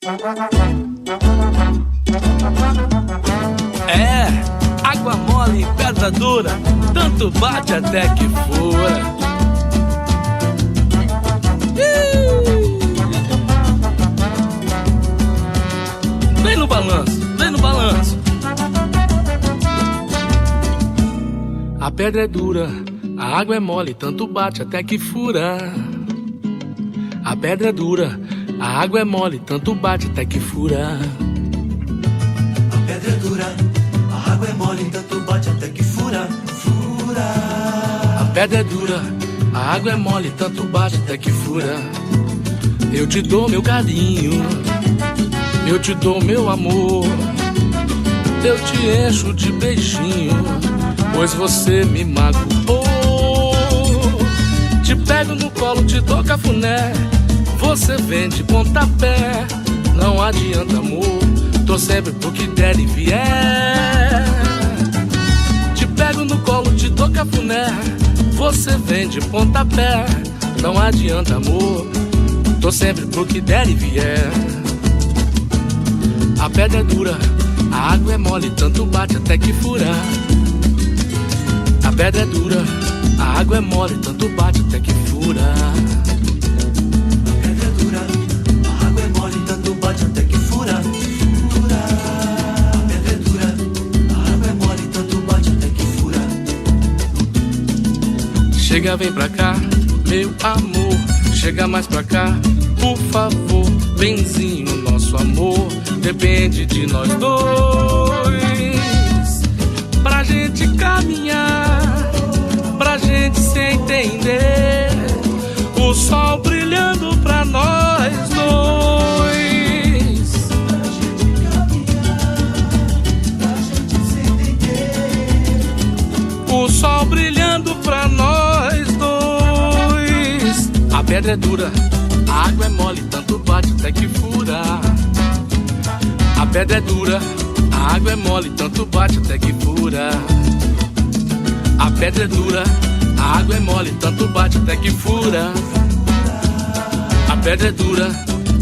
É, água mole e pedra dura, tanto bate até que fura. Vem no balanço, vem no balanço. A pedra é dura, a água é mole, tanto bate até que fura. A pedra é dura, a água é mole, tanto bate até que fura. A pedra é dura, a água é mole, tanto bate até que fura, fura. A pedra é dura, a água é mole, tanto bate até que fura. Eu te dou meu carinho, eu te dou meu amor, eu te encho de beijinho, pois você me magoou. Te pego no colo, te dou cafuné, você vem de pontapé. Não adianta, amor, tô sempre pro que der e vier. Te pego no colo, te dou cafuné, você vem de pontapé. Não adianta, amor, tô sempre pro que der e vier. A pedra é dura, a água é mole, tanto bate até que fura. A pedra é dura, a água é mole, tanto bate até que fura. A pedra é dura, a água é mole, tanto bate até que fura, fura. A pedra é dura, a água é mole, tanto bate até que fura. Chega, vem pra cá, meu amor, chega mais pra cá, por favor. Benzinho, nosso amor depende de nós dois, pra gente caminhar, pra gente se entender. O sol brilhando pra nós dois. Pra gente caminhar, pra gente se entender. O sol brilhando pra nós dois. A pedra é dura, a água é mole, tanto bate até que fura. A pedra é dura, a água é mole, tanto bate até que fura. A pedra é dura, a água é mole, tanto bate até que fura. A pedra é dura,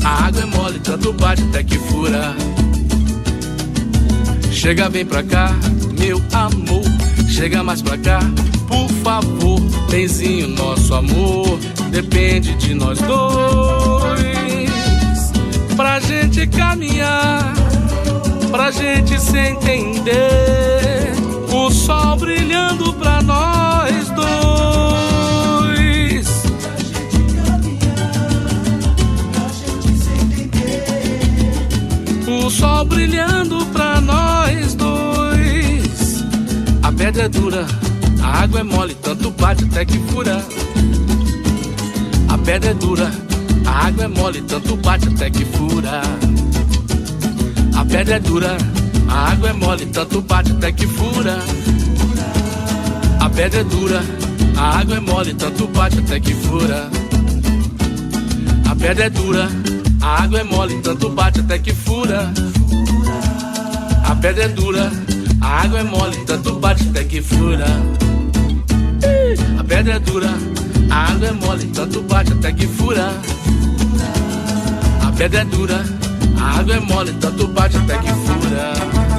a água é mole, tanto bate até que fura. Chega, vem pra cá, meu amor, chega mais pra cá, por favor. Benzinho, nosso amor depende de nós dois, pra gente caminhar, pra gente se entender. O sol brilhando pra nós dois. O sol brilhando pra nós dois. A pedra é dura, a água é mole, tanto bate até que fura. A pedra é dura, a água é mole, tanto bate até que fura. A pedra é dura, a água é mole, tanto bate até que fura. A pedra é dura, a água é mole, tanto bate até que fura. A pedra é dura, a água é mole, tanto bate até que fura. A pedra é dura, a água é mole, tanto bate até que fura. A pedra é dura, a água é mole, tanto bate até que fura. A pedra é dura, a água é mole, tanto bate até que fura.